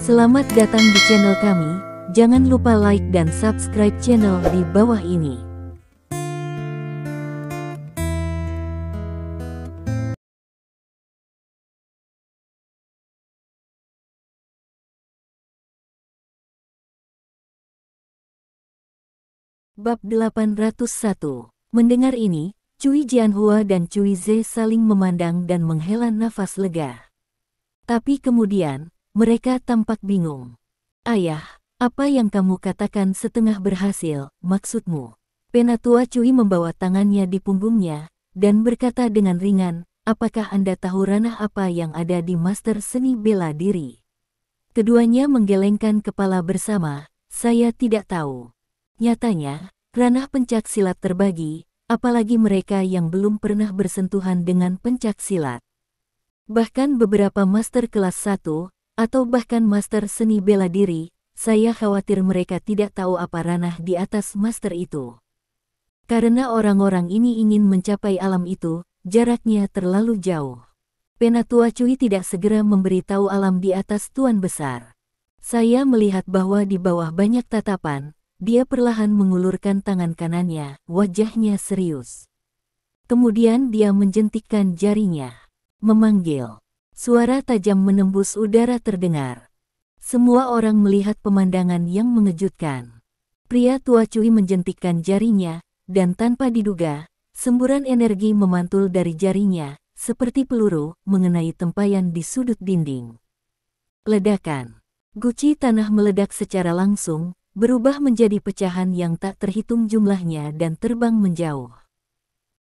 Selamat datang di channel kami, jangan lupa like dan subscribe channel di bawah ini. Bab 801. Mendengar ini, Cui Jianhua dan Cui Ze saling memandang dan menghela nafas lega. Tapi kemudian, mereka tampak bingung. Ayah, apa yang kamu katakan setengah berhasil, maksudmu? Penatua Cui membawa tangannya di punggungnya, dan berkata dengan ringan, apakah Anda tahu ranah apa yang ada di Master Seni Bela Diri? Keduanya menggelengkan kepala bersama, saya tidak tahu. Nyatanya, ranah pencak silat terbagi, apalagi mereka yang belum pernah bersentuhan dengan pencak silat. Bahkan beberapa master kelas 1, atau bahkan master seni bela diri, saya khawatir mereka tidak tahu apa ranah di atas master itu. Karena orang-orang ini ingin mencapai alam itu, jaraknya terlalu jauh. Penatua Cui tidak segera memberitahu alam di atas Tuan Besar. Saya melihat bahwa di bawah banyak tatapan, dia perlahan mengulurkan tangan kanannya, wajahnya serius. Kemudian dia menjentikkan jarinya. Memanggil. Suara tajam menembus udara terdengar. Semua orang melihat pemandangan yang mengejutkan. Pria tua Cui menjentikkan jarinya, dan tanpa diduga, semburan energi memantul dari jarinya, seperti peluru, mengenai tempayan di sudut dinding. Ledakan. Guci tanah meledak secara langsung, berubah menjadi pecahan yang tak terhitung jumlahnya dan terbang menjauh.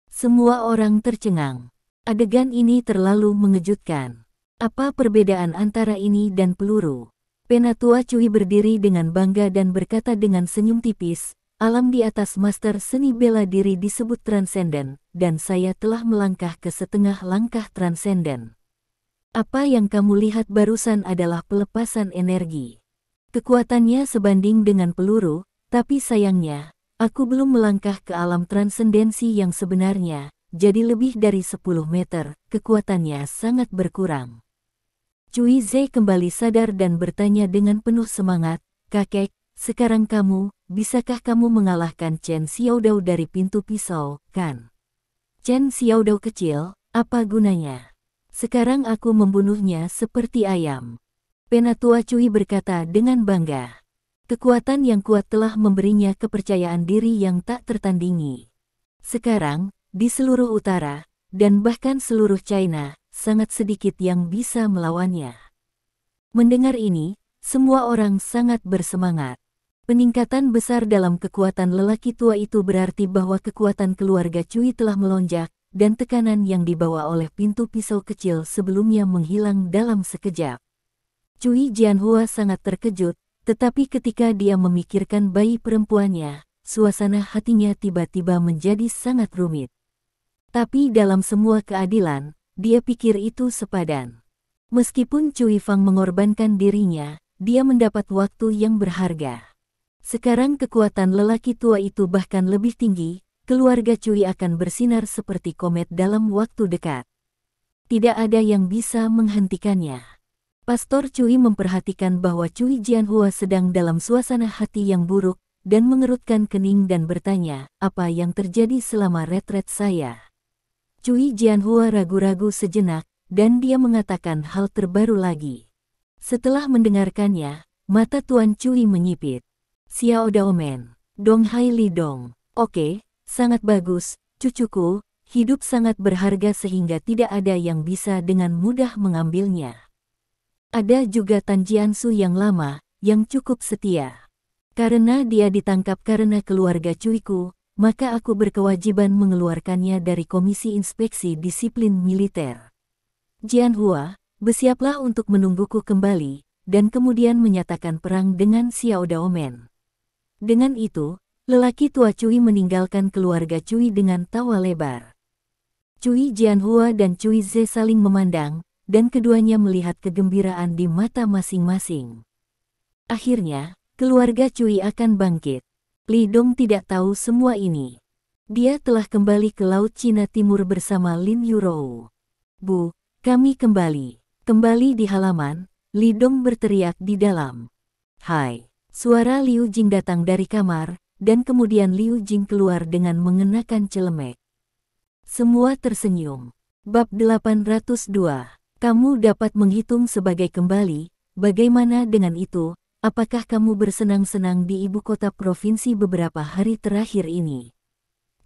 Semua orang tercengang. Adegan ini terlalu mengejutkan. Apa perbedaan antara ini dan peluru? Penatua Cui berdiri dengan bangga dan berkata dengan senyum tipis, alam di atas master seni bela diri disebut transenden, dan saya telah melangkah ke setengah langkah transenden. Apa yang kamu lihat barusan adalah pelepasan energi. Kekuatannya sebanding dengan peluru, tapi sayangnya, aku belum melangkah ke alam transendensi yang sebenarnya, jadi lebih dari 10 meter, kekuatannya sangat berkurang. Cui Ze kembali sadar dan bertanya dengan penuh semangat, kakek, sekarang bisakah kamu mengalahkan Chen Xiaodao dari pintu pisau, kan? Chen Xiaodao kecil, apa gunanya? Sekarang aku membunuhnya seperti ayam. Penatua Cui berkata dengan bangga. Kekuatan yang kuat telah memberinya kepercayaan diri yang tak tertandingi. Sekarang, di seluruh utara, dan bahkan seluruh China, sangat sedikit yang bisa melawannya. Mendengar ini, semua orang sangat bersemangat. Peningkatan besar dalam kekuatan lelaki tua itu berarti bahwa kekuatan keluarga Cui telah melonjak, dan tekanan yang dibawa oleh pintu pisau kecil sebelumnya menghilang dalam sekejap. Cui Jianhua sangat terkejut, tetapi ketika dia memikirkan bayi perempuannya, suasana hatinya tiba-tiba menjadi sangat rumit. Tapi dalam semua keadilan, dia pikir itu sepadan. Meskipun Cui Fang mengorbankan dirinya, dia mendapat waktu yang berharga. Sekarang kekuatan lelaki tua itu bahkan lebih tinggi, keluarga Cui akan bersinar seperti komet dalam waktu dekat. Tidak ada yang bisa menghentikannya. Pastor Cui memperhatikan bahwa Cui Jianhua sedang dalam suasana hati yang buruk, dan mengerutkan kening dan bertanya, apa yang terjadi selama retret saya? Cui Jianhua ragu-ragu sejenak, dan dia mengatakan hal terbaru lagi. Setelah mendengarkannya, mata Tuan Cui menyipit. Xiao Daomen, Dong Hai Li Dong. Oke, sangat bagus, cucuku, hidup sangat berharga sehingga tidak ada yang bisa dengan mudah mengambilnya. Ada juga Tan Jiansu yang lama, yang cukup setia. Karena dia ditangkap karena keluarga Cuiku, maka aku berkewajiban mengeluarkannya dari Komisi Inspeksi Disiplin Militer. Jianhua, bersiaplah untuk menungguku kembali, dan kemudian menyatakan perang dengan Xiao Daomen. Dengan itu, lelaki tua Cui meninggalkan keluarga Cui dengan tawa lebar. Cui Jianhua dan Cui Ze saling memandang, dan keduanya melihat kegembiraan di mata masing-masing. Akhirnya, keluarga Cui akan bangkit. Li Dong tidak tahu semua ini. Dia telah kembali ke Laut Cina Timur bersama Lin Yurou. Bu, kami kembali. Kembali di halaman, Li Dong berteriak di dalam. Hai! Suara Liu Jing datang dari kamar, dan kemudian Liu Jing keluar dengan mengenakan celemek. Semua tersenyum. Bab 802. Kamu dapat menghitung sebagai kembali. Bagaimana dengan itu? Apakah kamu bersenang-senang di ibu kota provinsi beberapa hari terakhir ini?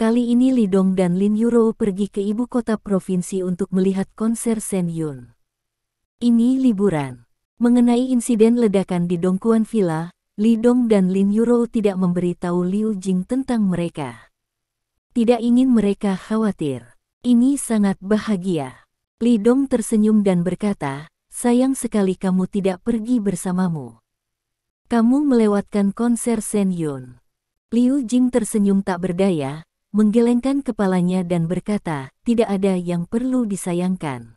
Kali ini Li Dong dan Lin Yuro pergi ke ibu kota provinsi untuk melihat konser Shen Yun. Ini liburan. Mengenai insiden ledakan di Dongguan Villa, Li Dong dan Lin Yuro tidak memberitahu Liu Jing tentang mereka. Tidak ingin mereka khawatir. Ini sangat bahagia. Li Dong tersenyum dan berkata, sayang sekali kamu tidak pergi bersamamu. Kamu melewatkan konser Shen Yun. Liu Jing tersenyum tak berdaya, menggelengkan kepalanya dan berkata, tidak ada yang perlu disayangkan.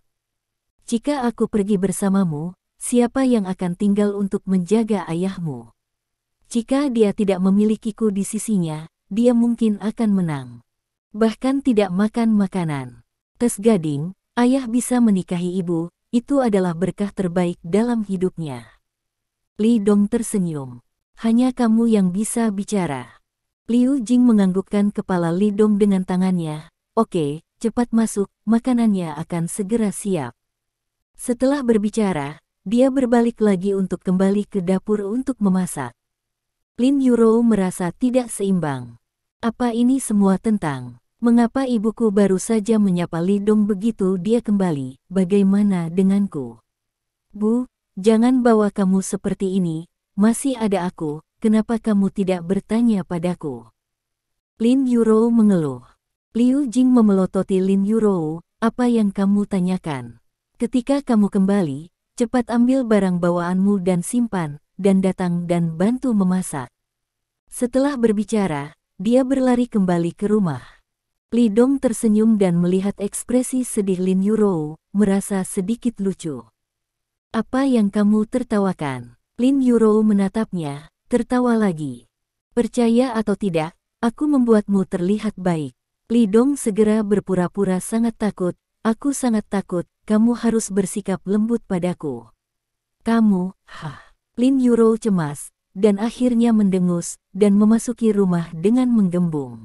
Jika aku pergi bersamamu, siapa yang akan tinggal untuk menjaga ayahmu? Jika dia tidak memilikiku di sisinya, dia mungkin akan menang. Bahkan tidak makan makanan. Tes gading, ayah bisa menikahi ibu, itu adalah berkah terbaik dalam hidupnya. Li Dong tersenyum. Hanya kamu yang bisa bicara. Liu Jing menganggukkan kepala Li Dong dengan tangannya. Oke, cepat masuk, makanannya akan segera siap. Setelah berbicara, dia berbalik lagi untuk kembali ke dapur untuk memasak. Lin Yuro merasa tidak seimbang. Apa ini semua tentang? Mengapa ibuku baru saja menyapa Li Dong begitu dia kembali? Bagaimana denganku? Bu, jangan bawa kamu seperti ini, masih ada aku. Kenapa kamu tidak bertanya padaku? Lin Yuro mengeluh. Liu Jing memelototi Lin Yuro, apa yang kamu tanyakan? Ketika kamu kembali, cepat ambil barang bawaanmu dan simpan, dan datang dan bantu memasak. Setelah berbicara, dia berlari kembali ke rumah. Li Dong tersenyum dan melihat ekspresi sedih Lin Yuro, merasa sedikit lucu. Apa yang kamu tertawakan? Lin Yuro menatapnya. Tertawa lagi. Percaya atau tidak, aku membuatmu terlihat baik. Li Dong segera berpura-pura sangat takut. Aku sangat takut, kamu harus bersikap lembut padaku. Kamu, Lin Yuro cemas, dan akhirnya mendengus, dan memasuki rumah dengan menggembung.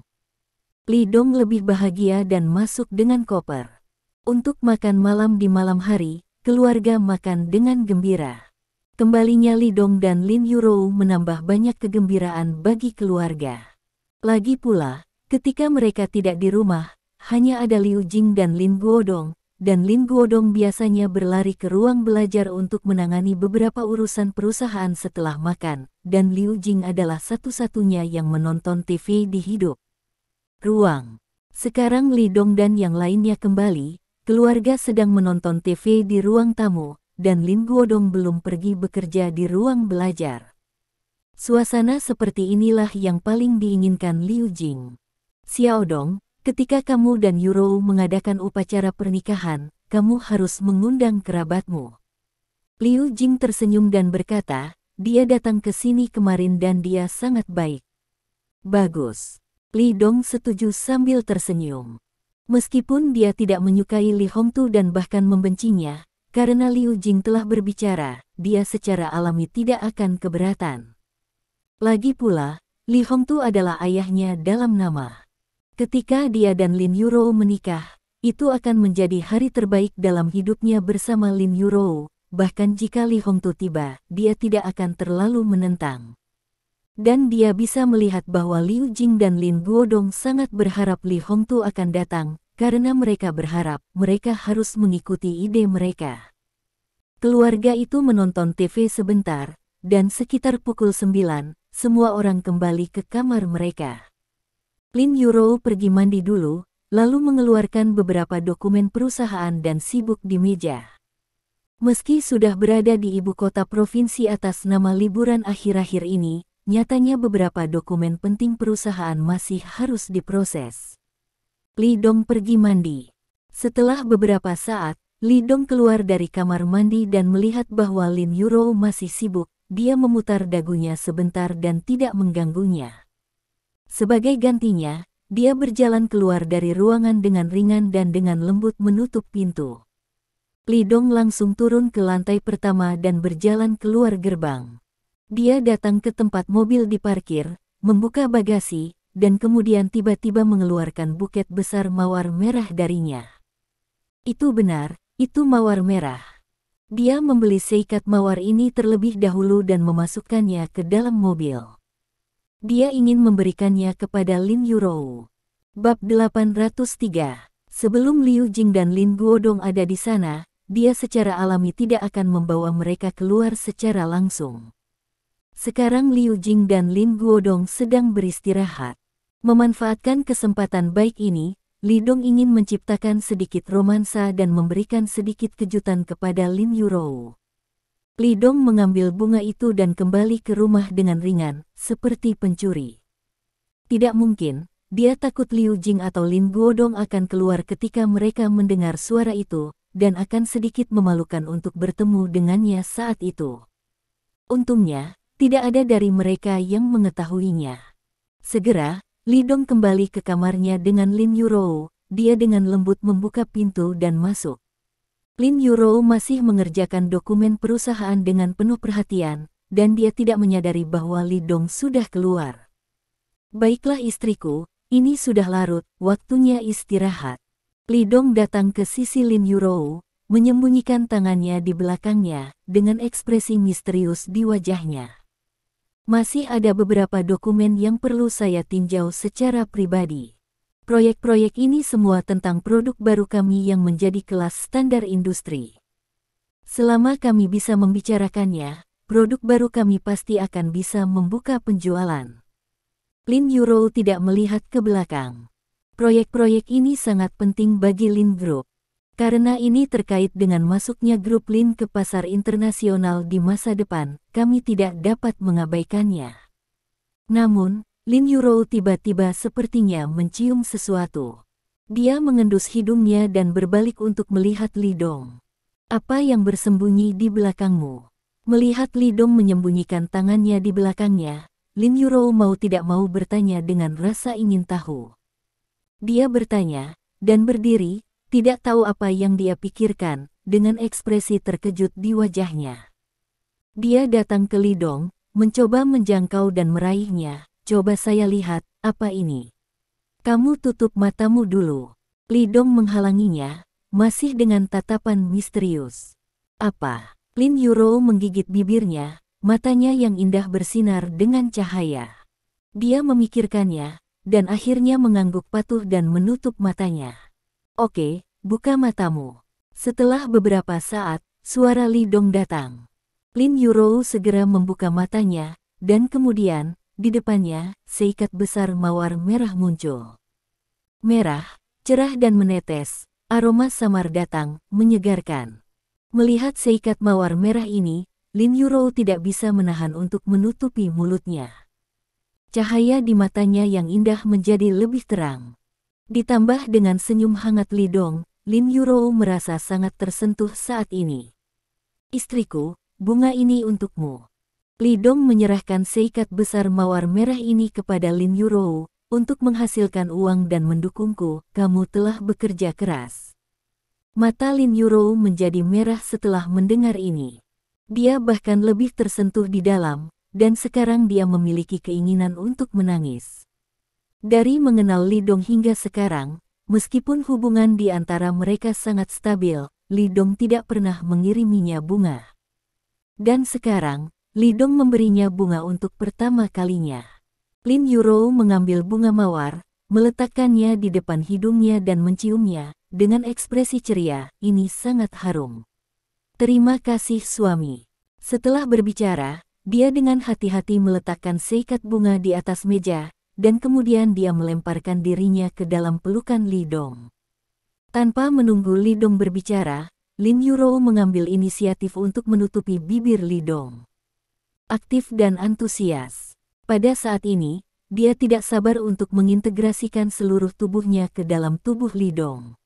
Li Dong lebih bahagia dan masuk dengan koper. Untuk makan malam di malam hari, keluarga makan dengan gembira. Kembalinya Li Dong dan Lin Yuro menambah banyak kegembiraan bagi keluarga. Lagi pula, ketika mereka tidak di rumah, hanya ada Liu Jing dan Lin Guodong, dan Lin Guodong biasanya berlari ke ruang belajar untuk menangani beberapa urusan perusahaan setelah makan, dan Liu Jing adalah satu-satunya yang menonton TV di hidup ruang. Sekarang Li Dong dan yang lainnya kembali, keluarga sedang menonton TV di ruang tamu, dan Lin Guodong belum pergi bekerja di ruang belajar. Suasana seperti inilah yang paling diinginkan Liu Jing. Xiaodong, ketika kamu dan Yuro mengadakan upacara pernikahan, kamu harus mengundang kerabatmu. Liu Jing tersenyum dan berkata, dia datang ke sini kemarin dan dia sangat baik. Bagus. Li Dong setuju sambil tersenyum. Meskipun dia tidak menyukai Li Hongtu dan bahkan membencinya, karena Liu Jing telah berbicara, dia secara alami tidak akan keberatan. Lagi pula, Li Hongtu adalah ayahnya dalam nama. Ketika dia dan Lin Yuro menikah, itu akan menjadi hari terbaik dalam hidupnya bersama Lin Yuro, bahkan jika Li Hongtu tiba, dia tidak akan terlalu menentang. Dan dia bisa melihat bahwa Liu Jing dan Lin Guodong sangat berharap Li Hongtu akan datang, karena mereka berharap mereka harus mengikuti ide mereka. Keluarga itu menonton TV sebentar, dan sekitar pukul 9, semua orang kembali ke kamar mereka. Lin Yuro pergi mandi dulu, lalu mengeluarkan beberapa dokumen perusahaan dan sibuk di meja. Meski sudah berada di ibu kota provinsi atas nama liburan akhir-akhir ini, nyatanya beberapa dokumen penting perusahaan masih harus diproses. Li Dong pergi mandi. Setelah beberapa saat, Li Dong keluar dari kamar mandi dan melihat bahwa Lin Yuro masih sibuk. Dia memutar dagunya sebentar dan tidak mengganggunya. Sebagai gantinya, dia berjalan keluar dari ruangan dengan ringan dan dengan lembut menutup pintu. Li Dong langsung turun ke lantai pertama dan berjalan keluar gerbang. Dia datang ke tempat mobil diparkir, membuka bagasi, dan kemudian tiba-tiba mengeluarkan buket besar mawar merah darinya. Itu benar, itu mawar merah. Dia membeli seikat mawar ini terlebih dahulu dan memasukkannya ke dalam mobil. Dia ingin memberikannya kepada Lin Yurou. Bab 803. Sebelum Liu Jing dan Lin Guodong ada di sana, dia secara alami tidak akan membawa mereka keluar secara langsung. Sekarang Liu Jing dan Lin Guodong sedang beristirahat. Memanfaatkan kesempatan baik ini, Li Dong ingin menciptakan sedikit romansa dan memberikan sedikit kejutan kepada Lin Yurou. Li Dong mengambil bunga itu dan kembali ke rumah dengan ringan, seperti pencuri. Tidak mungkin, dia takut Liu Jing atau Lin Guodong akan keluar ketika mereka mendengar suara itu, dan akan sedikit memalukan untuk bertemu dengannya saat itu. Untungnya, tidak ada dari mereka yang mengetahuinya. Segera, Li Dong kembali ke kamarnya dengan Lin Yurou. Dia dengan lembut membuka pintu dan masuk. Lin Yurou masih mengerjakan dokumen perusahaan dengan penuh perhatian, dan dia tidak menyadari bahwa Li Dong sudah keluar. Baiklah istriku, ini sudah larut, waktunya istirahat. Li Dong datang ke sisi Lin Yurou, menyembunyikan tangannya di belakangnya, dengan ekspresi misterius di wajahnya. Masih ada beberapa dokumen yang perlu saya tinjau secara pribadi. Proyek-proyek ini semua tentang produk baru kami yang menjadi kelas standar industri. Selama kami bisa membicarakannya, produk baru kami pasti akan bisa membuka penjualan. Lin Yurou tidak melihat ke belakang. Proyek-proyek ini sangat penting bagi Lin Group. Karena ini terkait dengan masuknya grup Lin ke pasar internasional di masa depan, kami tidak dapat mengabaikannya. Namun, Lin Yurou tiba-tiba sepertinya mencium sesuatu. Dia mengendus hidungnya dan berbalik untuk melihat Li Dong. Apa yang bersembunyi di belakangmu? Melihat Li Dong menyembunyikan tangannya di belakangnya, Lin Yurou mau tidak mau bertanya dengan rasa ingin tahu. Dia bertanya, dan berdiri, tidak tahu apa yang dia pikirkan, dengan ekspresi terkejut di wajahnya. Dia datang ke Li Dong, mencoba menjangkau dan meraihnya. Coba saya lihat, apa ini? Kamu tutup matamu dulu. Li Dong menghalanginya, masih dengan tatapan misterius. Apa? Lin Yurou menggigit bibirnya, matanya yang indah bersinar dengan cahaya. Dia memikirkannya, dan akhirnya mengangguk patuh dan menutup matanya. Oke, buka matamu. Setelah beberapa saat, suara Li Dong datang. Lin Yurou segera membuka matanya, dan kemudian, di depannya, seikat besar mawar merah muncul. Merah, cerah dan menetes, aroma samar datang, menyegarkan. Melihat seikat mawar merah ini, Lin Yurou tidak bisa menahan untuk menutupi mulutnya. Cahaya di matanya yang indah menjadi lebih terang. Ditambah dengan senyum hangat Li Dong, Lin Yurou merasa sangat tersentuh saat ini. Istriku, bunga ini untukmu. Li Dong menyerahkan seikat besar mawar merah ini kepada Lin Yurou, untuk menghasilkan uang dan mendukungku, kamu telah bekerja keras. Mata Lin Yurou menjadi merah setelah mendengar ini. Dia bahkan lebih tersentuh di dalam, dan sekarang dia memiliki keinginan untuk menangis. Dari mengenal Li Dong hingga sekarang, meskipun hubungan di antara mereka sangat stabil, Li Dong tidak pernah mengiriminya bunga. Dan sekarang, Li Dong memberinya bunga untuk pertama kalinya. Lin Yurou mengambil bunga mawar, meletakkannya di depan hidungnya dan menciumnya, dengan ekspresi ceria, ini sangat harum. Terima kasih suami. Setelah berbicara, dia dengan hati-hati meletakkan seikat bunga di atas meja, dan kemudian dia melemparkan dirinya ke dalam pelukan Li Dong. Tanpa menunggu Li Dong berbicara, Lin Yurou mengambil inisiatif untuk menutupi bibir Li Dong. Aktif dan antusias. Pada saat ini, dia tidak sabar untuk mengintegrasikan seluruh tubuhnya ke dalam tubuh Li Dong.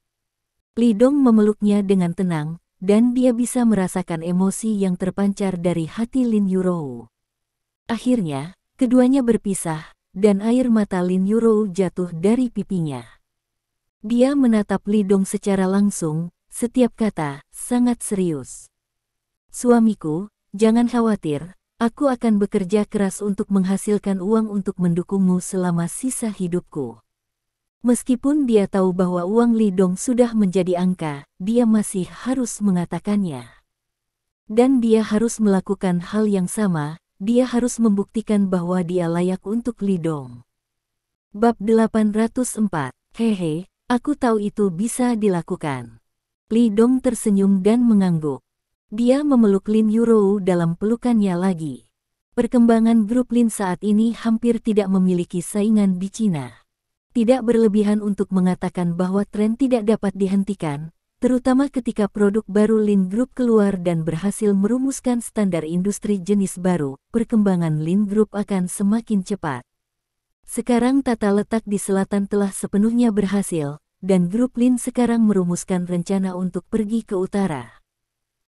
Li Dong memeluknya dengan tenang, dan dia bisa merasakan emosi yang terpancar dari hati Lin Yurou. Akhirnya, keduanya berpisah, dan air mata Lin Yurou jatuh dari pipinya. Dia menatap Li Dong secara langsung, setiap kata sangat serius. Suamiku, jangan khawatir, aku akan bekerja keras untuk menghasilkan uang untuk mendukungmu selama sisa hidupku. Meskipun dia tahu bahwa uang Li Dong sudah menjadi angka, dia masih harus mengatakannya. Dan dia harus melakukan hal yang sama, dia harus membuktikan bahwa dia layak untuk Li Dong. Bab 804, hehe, aku tahu itu bisa dilakukan. Li Dong tersenyum dan mengangguk. Dia memeluk Lin Yurou dalam pelukannya lagi. Perkembangan grup Lin saat ini hampir tidak memiliki saingan di Cina. Tidak berlebihan untuk mengatakan bahwa tren tidak dapat dihentikan, terutama ketika produk baru Lin Group keluar dan berhasil merumuskan standar industri jenis baru, perkembangan Lin Group akan semakin cepat. Sekarang tata letak di selatan telah sepenuhnya berhasil, dan grup Lin sekarang merumuskan rencana untuk pergi ke utara.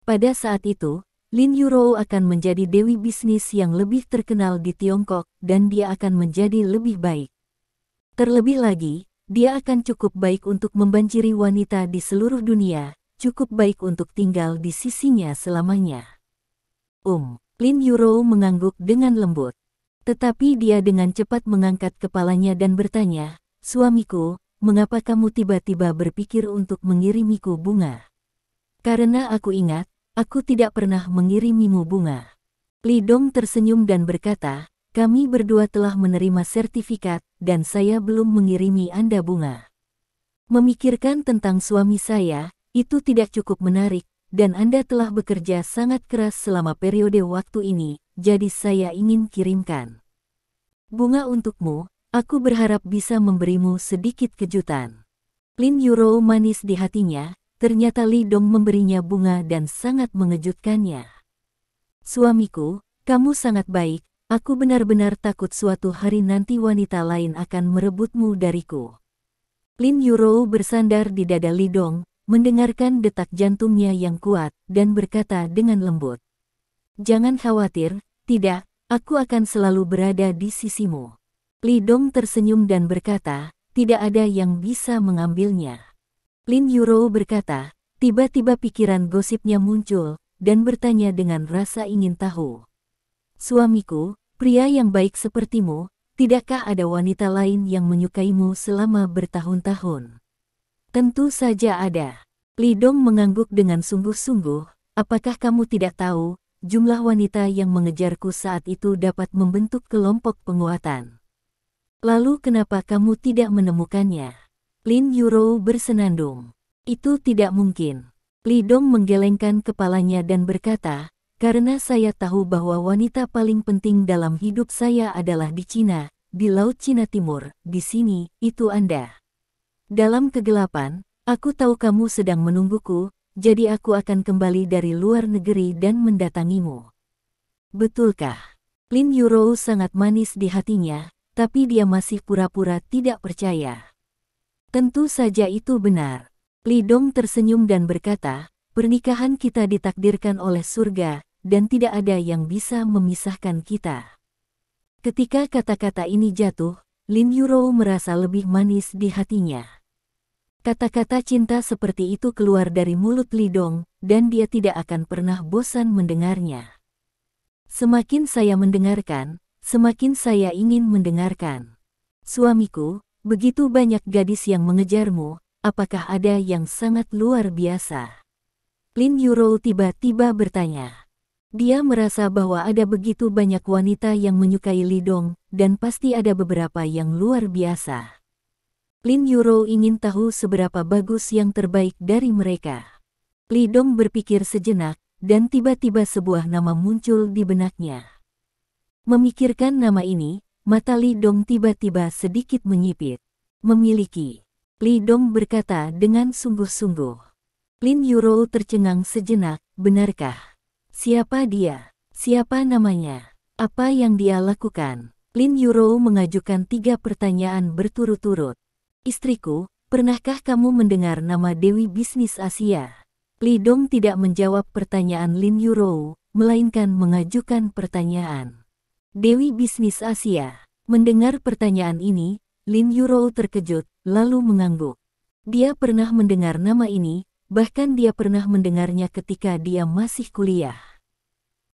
Pada saat itu, Lin Yurou akan menjadi dewi bisnis yang lebih terkenal di Tiongkok dan dia akan menjadi lebih baik. Terlebih lagi, dia akan cukup baik untuk membanjiri wanita di seluruh dunia, cukup baik untuk tinggal di sisinya selamanya. Lin Yurou mengangguk dengan lembut. Tetapi dia dengan cepat mengangkat kepalanya dan bertanya, "Suamiku, mengapa kamu tiba-tiba berpikir untuk mengirimiku bunga?" "Karena aku ingat, aku tidak pernah mengirimimu bunga." Li Dong tersenyum dan berkata, "Kami berdua telah menerima sertifikat, dan saya belum mengirimi Anda bunga." Memikirkan tentang suami saya, itu tidak cukup menarik, dan Anda telah bekerja sangat keras selama periode waktu ini, jadi saya ingin kirimkan bunga untukmu. Aku berharap bisa memberimu sedikit kejutan. Lin Yurou manis di hatinya, ternyata Li Dong memberinya bunga dan sangat mengejutkannya. "Suamiku, kamu sangat baik, aku benar-benar takut suatu hari nanti wanita lain akan merebutmu dariku." Lin Yurou bersandar di dada Li Dong, mendengarkan detak jantungnya yang kuat, dan berkata dengan lembut, "Jangan khawatir, tidak, aku akan selalu berada di sisimu." Li Dong tersenyum dan berkata, "Tidak ada yang bisa mengambilnya." Lin Yurou berkata, tiba-tiba pikiran gosipnya muncul, dan bertanya dengan rasa ingin tahu. "Suamiku, pria yang baik sepertimu, tidakkah ada wanita lain yang menyukaimu selama bertahun-tahun?" "Tentu saja ada." Li Dong mengangguk dengan sungguh-sungguh, "Apakah kamu tidak tahu, jumlah wanita yang mengejarku saat itu dapat membentuk kelompok penguatan? Lalu kenapa kamu tidak menemukannya?" Lin Yurou bersenandung. "Itu tidak mungkin." Li Dong menggelengkan kepalanya dan berkata, "Karena saya tahu bahwa wanita paling penting dalam hidup saya adalah di Cina, di Laut Cina Timur, di sini, itu Anda. Dalam kegelapan, aku tahu kamu sedang menungguku, jadi aku akan kembali dari luar negeri dan mendatangimu." "Betulkah?" Lin Yurou sangat manis di hatinya, tapi dia masih pura-pura tidak percaya. "Tentu saja itu benar." Li Dong tersenyum dan berkata, "Pernikahan kita ditakdirkan oleh surga, dan tidak ada yang bisa memisahkan kita." Ketika kata-kata ini jatuh, Lin Yurou merasa lebih manis di hatinya. Kata-kata cinta seperti itu keluar dari mulut Li Dong, dan dia tidak akan pernah bosan mendengarnya. "Semakin saya mendengarkan, semakin saya ingin mendengarkan. Suamiku, begitu banyak gadis yang mengejarmu, apakah ada yang sangat luar biasa?" Lin Yurou tiba-tiba bertanya. Dia merasa bahwa ada begitu banyak wanita yang menyukai Li Dong, dan pasti ada beberapa yang luar biasa. Lin Yurou ingin tahu seberapa bagus yang terbaik dari mereka. Li Dong berpikir sejenak, dan tiba-tiba sebuah nama muncul di benaknya. Memikirkan nama ini, mata Li Dong tiba-tiba sedikit menyipit. "Memiliki." Li Dong berkata dengan sungguh-sungguh. Lin Yurou tercengang sejenak, "Benarkah? Siapa dia? Siapa namanya? Apa yang dia lakukan?" Lin Yurou mengajukan 3 pertanyaan berturut-turut. "Istriku, pernahkah kamu mendengar nama Dewi Bisnis Asia?" Li Dong tidak menjawab pertanyaan Lin Yurou, melainkan mengajukan pertanyaan. "Dewi Bisnis Asia." Mendengar pertanyaan ini, Lin Yurou terkejut, lalu mengangguk. Dia pernah mendengar nama ini, bahkan dia pernah mendengarnya ketika dia masih kuliah.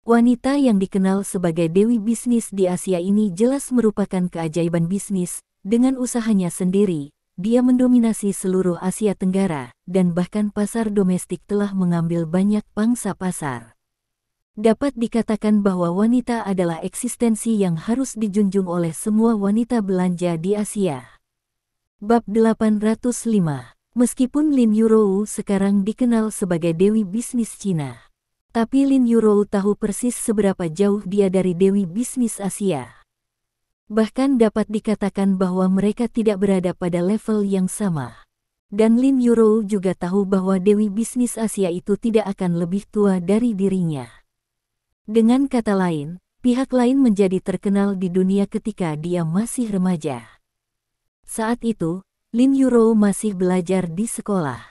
Wanita yang dikenal sebagai Dewi Bisnis di Asia ini jelas merupakan keajaiban bisnis. Dengan usahanya sendiri, dia mendominasi seluruh Asia Tenggara, dan bahkan pasar domestik telah mengambil banyak pangsa pasar. Dapat dikatakan bahwa wanita adalah eksistensi yang harus dijunjung oleh semua wanita belanja di Asia. Bab 805. Meskipun Lin Yurou sekarang dikenal sebagai Dewi Bisnis Cina, tapi Lin Yurou tahu persis seberapa jauh dia dari Dewi Bisnis Asia. Bahkan dapat dikatakan bahwa mereka tidak berada pada level yang sama. Dan Lin Yurou juga tahu bahwa Dewi Bisnis Asia itu tidak akan lebih tua dari dirinya. Dengan kata lain, pihak lain menjadi terkenal di dunia ketika dia masih remaja. Saat itu, Lin Yurou masih belajar di sekolah.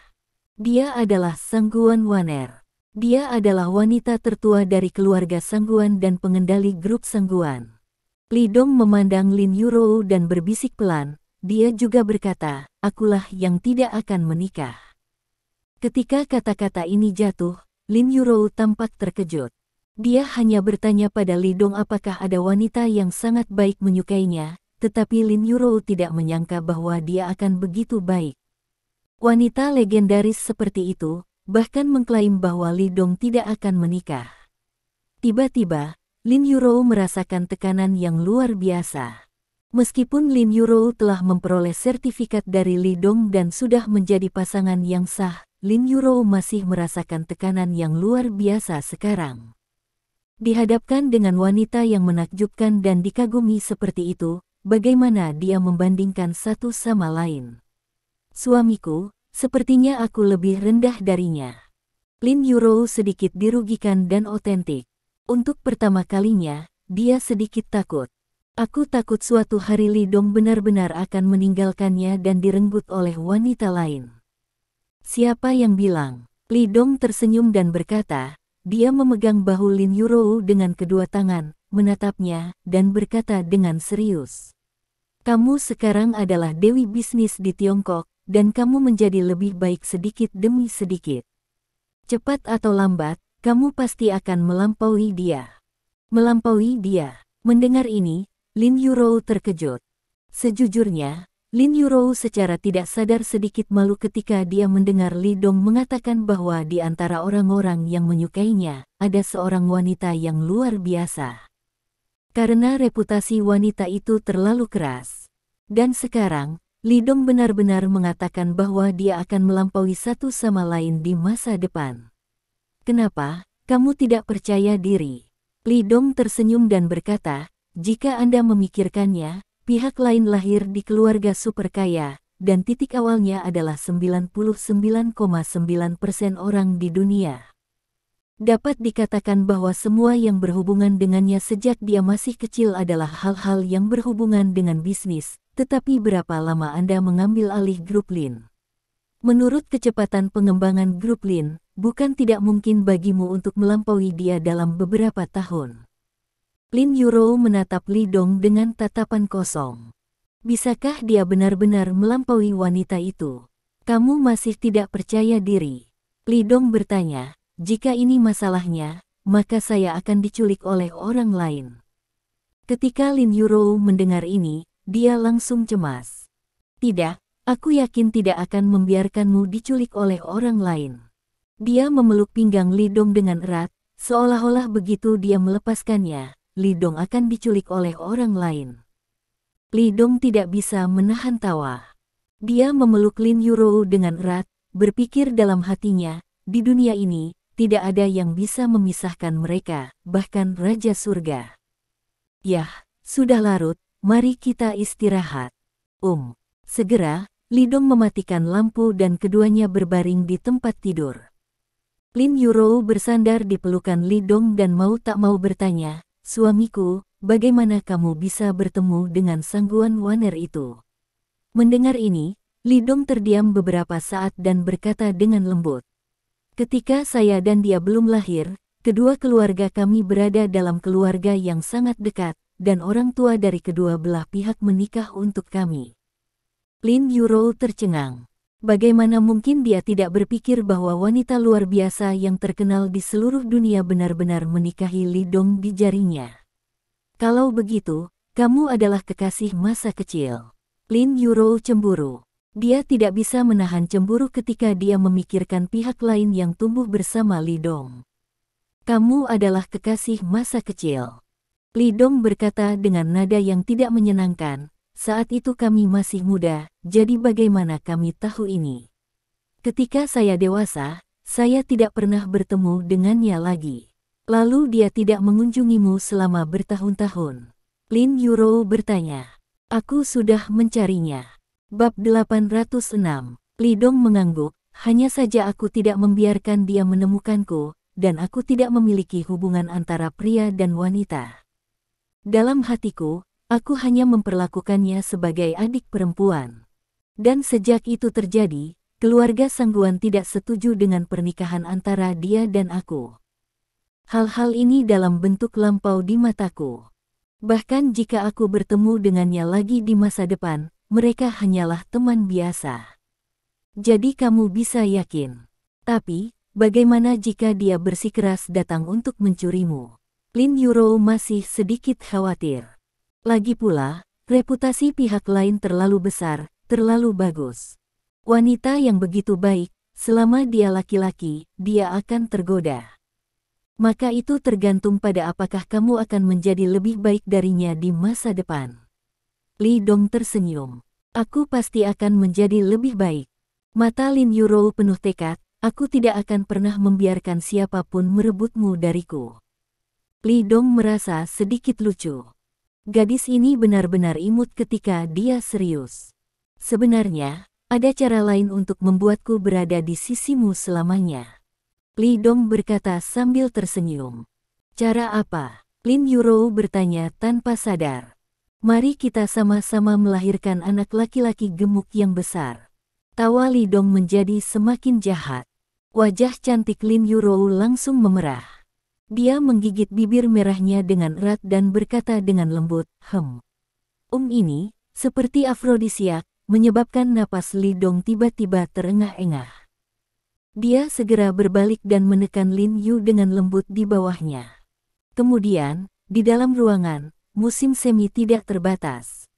Dia adalah Sangguan Waner. Dia adalah wanita tertua dari keluarga Sangguan dan pengendali grup Sangguan. Li Dong memandang Lin Yurou dan berbisik pelan. Dia juga berkata, "Akulah yang tidak akan menikah." Ketika kata-kata ini jatuh, Lin Yurou tampak terkejut. Dia hanya bertanya pada Li Dong apakah ada wanita yang sangat baik menyukainya, tetapi Lin Yurou tidak menyangka bahwa dia akan begitu baik. Wanita legendaris seperti itu, bahkan mengklaim bahwa Li Dong tidak akan menikah. Tiba-tiba, Lin Yurou merasakan tekanan yang luar biasa. Meskipun Lin Yurou telah memperoleh sertifikat dari Li Dong dan sudah menjadi pasangan yang sah, Lin Yurou masih merasakan tekanan yang luar biasa sekarang. Dihadapkan dengan wanita yang menakjubkan dan dikagumi seperti itu, bagaimana dia membandingkan satu sama lain? "Suamiku, sepertinya aku lebih rendah darinya." Lin Yurou sedikit dirugikan dan otentik. Untuk pertama kalinya, dia sedikit takut. "Aku takut suatu hari Li Dong benar-benar akan meninggalkannya dan direnggut oleh wanita lain." "Siapa yang bilang?" Li Dong tersenyum dan berkata. Dia memegang bahu Lin Yurou dengan kedua tangan, menatapnya, dan berkata dengan serius. "Kamu sekarang adalah Dewi Bisnis di Tiongkok, dan kamu menjadi lebih baik sedikit demi sedikit. Cepat atau lambat, kamu pasti akan melampaui dia." Melampaui dia. Mendengar ini, Lin Yurou terkejut. Sejujurnya, Lin Yurou secara tidak sadar sedikit malu ketika dia mendengar Li Dong mengatakan bahwa di antara orang-orang yang menyukainya, ada seorang wanita yang luar biasa. Karena reputasi wanita itu terlalu keras. Dan sekarang, Li Dong benar-benar mengatakan bahwa dia akan melampaui satu sama lain di masa depan. "Kenapa, kamu tidak percaya diri?" Li Dong tersenyum dan berkata, "Jika Anda memikirkannya, pihak lain lahir di keluarga super kaya, dan titik awalnya adalah 99,9% orang di dunia. Dapat dikatakan bahwa semua yang berhubungan dengannya sejak dia masih kecil adalah hal-hal yang berhubungan dengan bisnis, tetapi berapa lama Anda mengambil alih grup Lin? Menurut kecepatan pengembangan grup Lin, bukan tidak mungkin bagimu untuk melampaui dia dalam beberapa tahun." Lin Yurou menatap Li Dong dengan tatapan kosong. Bisakah dia benar-benar melampaui wanita itu? "Kamu masih tidak percaya diri?" Li Dong bertanya. "Jika ini masalahnya, maka saya akan diculik oleh orang lain." Ketika Lin Yurou mendengar ini, dia langsung cemas. "Tidak, aku yakin tidak akan membiarkanmu diculik oleh orang lain." Dia memeluk pinggang Li Dong dengan erat, seolah-olah begitu dia melepaskannya, Li Dong akan diculik oleh orang lain. Li Dong tidak bisa menahan tawa. Dia memeluk Lin Yurou dengan erat, berpikir dalam hatinya, di dunia ini, tidak ada yang bisa memisahkan mereka, bahkan Raja Surga. "Yah, sudah larut, mari kita istirahat." Segera, Li Dong mematikan lampu dan keduanya berbaring di tempat tidur. Lin Yurou bersandar di pelukan Li Dong dan mau tak mau bertanya, "Suamiku, bagaimana kamu bisa bertemu dengan Sangguan Waner itu?" Mendengar ini, Li Dong terdiam beberapa saat dan berkata dengan lembut, "Ketika saya dan dia belum lahir, kedua keluarga kami berada dalam keluarga yang sangat dekat, dan orang tua dari kedua belah pihak menikah untuk kami." Lin Yurou tercengang. Bagaimana mungkin dia tidak berpikir bahwa wanita luar biasa yang terkenal di seluruh dunia benar-benar menikahi Li Dong di jarinya. Kalau begitu, kamu adalah kekasih masa kecil. Lin Yuro cemburu. Dia tidak bisa menahan cemburu ketika dia memikirkan pihak lain yang tumbuh bersama Li Dong. Kamu adalah kekasih masa kecil. Li Dong berkata dengan nada yang tidak menyenangkan. Saat itu kami masih muda, jadi bagaimana kami tahu ini? Ketika saya dewasa, saya tidak pernah bertemu dengannya lagi. Lalu dia tidak mengunjungimu selama bertahun-tahun. Lin Yuro bertanya. Aku sudah mencarinya. Bab 806. Li Dong mengangguk, hanya saja aku tidak membiarkan dia menemukanku, dan aku tidak memiliki hubungan antara pria dan wanita. Dalam hatiku, aku hanya memperlakukannya sebagai adik perempuan. Dan sejak itu terjadi, keluarga Sangguan tidak setuju dengan pernikahan antara dia dan aku. Hal-hal ini dalam bentuk lampau di mataku. Bahkan jika aku bertemu dengannya lagi di masa depan, mereka hanyalah teman biasa. Jadi kamu bisa yakin. Tapi, bagaimana jika dia bersikeras datang untuk mencurimu? Lin Yuro masih sedikit khawatir. Lagi pula, reputasi pihak lain terlalu besar, terlalu bagus. Wanita yang begitu baik, selama dia laki-laki, dia akan tergoda. Maka itu tergantung pada apakah kamu akan menjadi lebih baik darinya di masa depan. Li Dong tersenyum. Aku pasti akan menjadi lebih baik. Mata Lin Yuro penuh tekad, aku tidak akan pernah membiarkan siapapun merebutmu dariku. Li Dong merasa sedikit lucu. Gadis ini benar-benar imut ketika dia serius. Sebenarnya, ada cara lain untuk membuatku berada di sisimu selamanya. Li Dong berkata sambil tersenyum. Cara apa? Lin Yuro bertanya tanpa sadar. Mari kita sama-sama melahirkan anak laki-laki gemuk yang besar. Tawa Li Dong menjadi semakin jahat. Wajah cantik Lin Yuro langsung memerah. Dia menggigit bibir merahnya dengan erat dan berkata dengan lembut, ini, seperti afrodisiak, menyebabkan napas Li Dong tiba-tiba terengah-engah. Dia segera berbalik dan menekan Lin Yu dengan lembut di bawahnya. Kemudian, di dalam ruangan, musim semi tidak terbatas.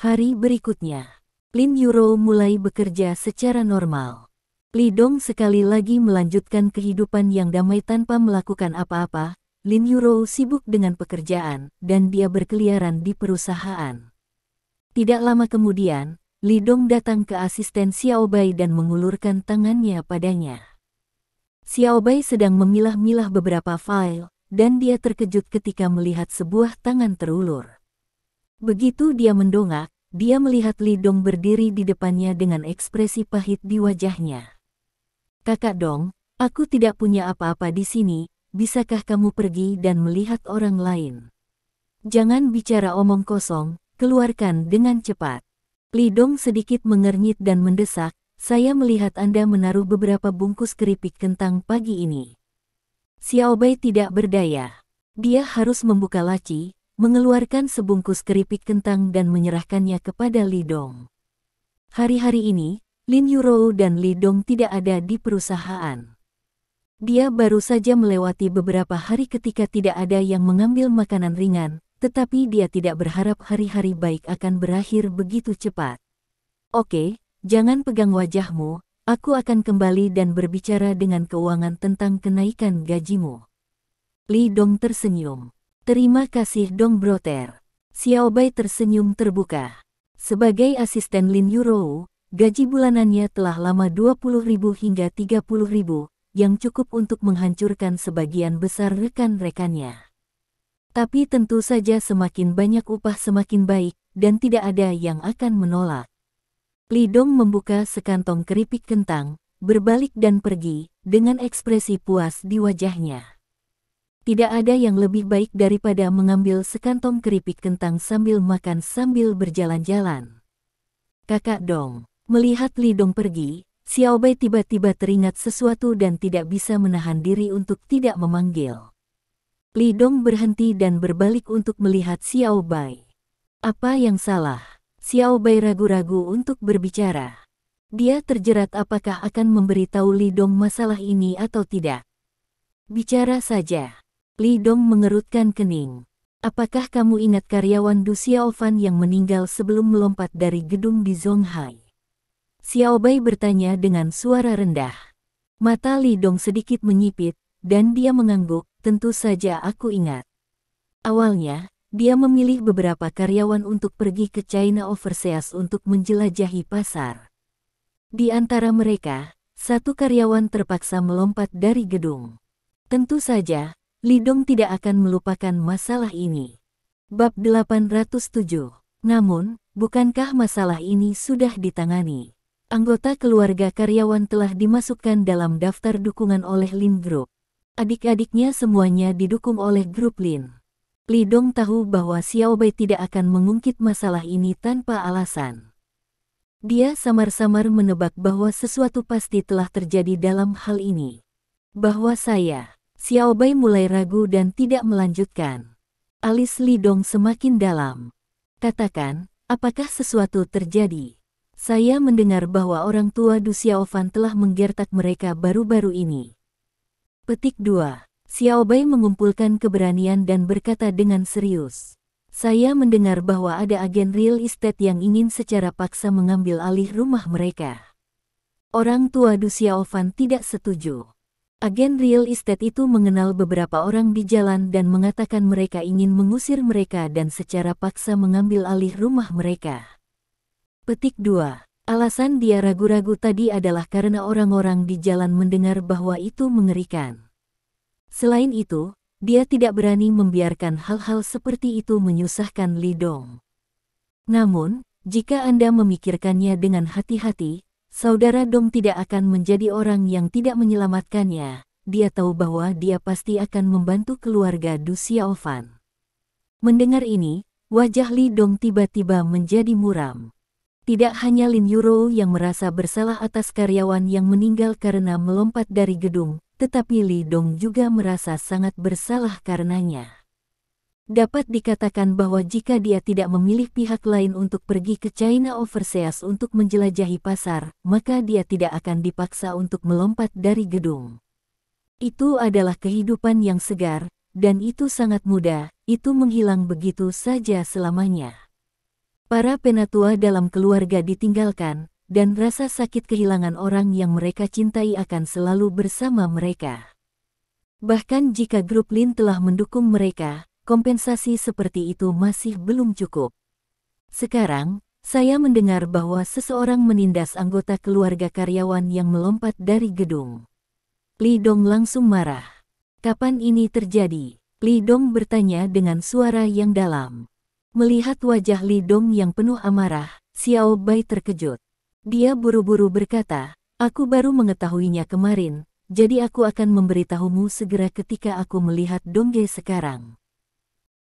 Hari berikutnya, Lin Yuro mulai bekerja secara normal. Li Dong sekali lagi melanjutkan kehidupan yang damai tanpa melakukan apa-apa. Lin Yuro sibuk dengan pekerjaan, dan dia berkeliaran di perusahaan. Tidak lama kemudian, Li Dong datang ke asisten Xiao Bai dan mengulurkan tangannya padanya. Xiao Bai sedang memilah-milah beberapa file, dan dia terkejut ketika melihat sebuah tangan terulur. Begitu dia mendongak, dia melihat Li Dong berdiri di depannya dengan ekspresi pahit di wajahnya. Kakak Dong, aku tidak punya apa-apa di sini, bisakah kamu pergi dan melihat orang lain? Jangan bicara omong kosong, keluarkan dengan cepat. Li Dong sedikit mengernyit dan mendesak, saya melihat Anda menaruh beberapa bungkus keripik kentang pagi ini. Xiao Bai tidak berdaya. Dia harus membuka laci, mengeluarkan sebungkus keripik kentang dan menyerahkannya kepada Li Dong. Hari-hari ini, Lin Yuro dan Li Dong tidak ada di perusahaan. Dia baru saja melewati beberapa hari ketika tidak ada yang mengambil makanan ringan, tetapi dia tidak berharap hari-hari baik akan berakhir begitu cepat. Oke, jangan pegang wajahmu, aku akan kembali dan berbicara dengan keuangan tentang kenaikan gajimu. Li Dong tersenyum. Terima kasih Dong Broter. Xiao Bai tersenyum terbuka. Sebagai asisten Lin Yuro, gaji bulanannya telah lama 20.000 hingga 30.000, yang cukup untuk menghancurkan sebagian besar rekan-rekannya. Tapi tentu saja semakin banyak upah semakin baik, dan tidak ada yang akan menolak. Li Dong membuka sekantong keripik kentang, berbalik dan pergi, dengan ekspresi puas di wajahnya. Tidak ada yang lebih baik daripada mengambil sekantong keripik kentang sambil makan sambil berjalan-jalan. Kakak Dong. Melihat Li Dong pergi, Xiao Bai tiba-tiba teringat sesuatu dan tidak bisa menahan diri untuk tidak memanggil. Li Dong berhenti dan berbalik untuk melihat Xiao Bai. Apa yang salah? Xiao Bai ragu-ragu untuk berbicara. Dia terjerat apakah akan memberitahu Li Dong masalah ini atau tidak. Bicara saja. Li Dong mengerutkan kening. Apakah kamu ingat karyawan Du Xiaofan yang meninggal sebelum melompat dari gedung di Zonghai? Xiao Bai bertanya dengan suara rendah. Mata Li Dong sedikit menyipit, dan dia mengangguk, tentu saja aku ingat. Awalnya, dia memilih beberapa karyawan untuk pergi ke China Overseas untuk menjelajahi pasar. Di antara mereka, satu karyawan terpaksa melompat dari gedung. Tentu saja, Li Dong tidak akan melupakan masalah ini. Bab 807. Namun, bukankah masalah ini sudah ditangani? Anggota keluarga karyawan telah dimasukkan dalam daftar dukungan oleh Lin Group. Adik-adiknya semuanya didukung oleh grup Lin. Li Dong tahu bahwa Xiao Bai tidak akan mengungkit masalah ini tanpa alasan. Dia samar-samar menebak bahwa sesuatu pasti telah terjadi dalam hal ini. Bahwa Xiao Bai mulai ragu dan tidak melanjutkan. Alis Li Dong semakin dalam. Katakan, apakah sesuatu terjadi? Saya mendengar bahwa orang tua Du Xiaofan telah menggertak mereka baru-baru ini. Petik 2. Xiao Bai mengumpulkan keberanian dan berkata dengan serius. Saya mendengar bahwa ada agen real estate yang ingin secara paksa mengambil alih rumah mereka. Orang tua Du Xiaofan tidak setuju. Agen real estate itu mengenal beberapa orang di jalan dan mengatakan mereka ingin mengusir mereka dan secara paksa mengambil alih rumah mereka. Petik 2. Alasan dia ragu-ragu tadi adalah karena orang-orang di jalan mendengar bahwa itu mengerikan. Selain itu, dia tidak berani membiarkan hal-hal seperti itu menyusahkan Li Dong. Namun, jika Anda memikirkannya dengan hati-hati, saudara Dong tidak akan menjadi orang yang tidak menyelamatkannya. Dia tahu bahwa dia pasti akan membantu keluarga Du Xiaofan. Mendengar ini, wajah Li Dong tiba-tiba menjadi muram. Tidak hanya Lin Yuro yang merasa bersalah atas karyawan yang meninggal karena melompat dari gedung, tetapi Li Dong juga merasa sangat bersalah karenanya. Dapat dikatakan bahwa jika dia tidak memilih pihak lain untuk pergi ke China Overseas untuk menjelajahi pasar, maka dia tidak akan dipaksa untuk melompat dari gedung. Itu adalah kehidupan yang segar, dan itu sangat mudah, itu menghilang begitu saja selamanya. Para penatua dalam keluarga ditinggalkan, dan rasa sakit kehilangan orang yang mereka cintai akan selalu bersama mereka. Bahkan jika grup Lin telah mendukung mereka, kompensasi seperti itu masih belum cukup. Sekarang, saya mendengar bahwa seseorang menindas anggota keluarga karyawan yang melompat dari gedung. Li Dong langsung marah. Kapan ini terjadi? Li Dong bertanya dengan suara yang dalam. Melihat wajah Li Dong yang penuh amarah, Xiao Bai terkejut. Dia buru-buru berkata, aku baru mengetahuinya kemarin, jadi aku akan memberitahumu segera ketika aku melihat Dongge sekarang.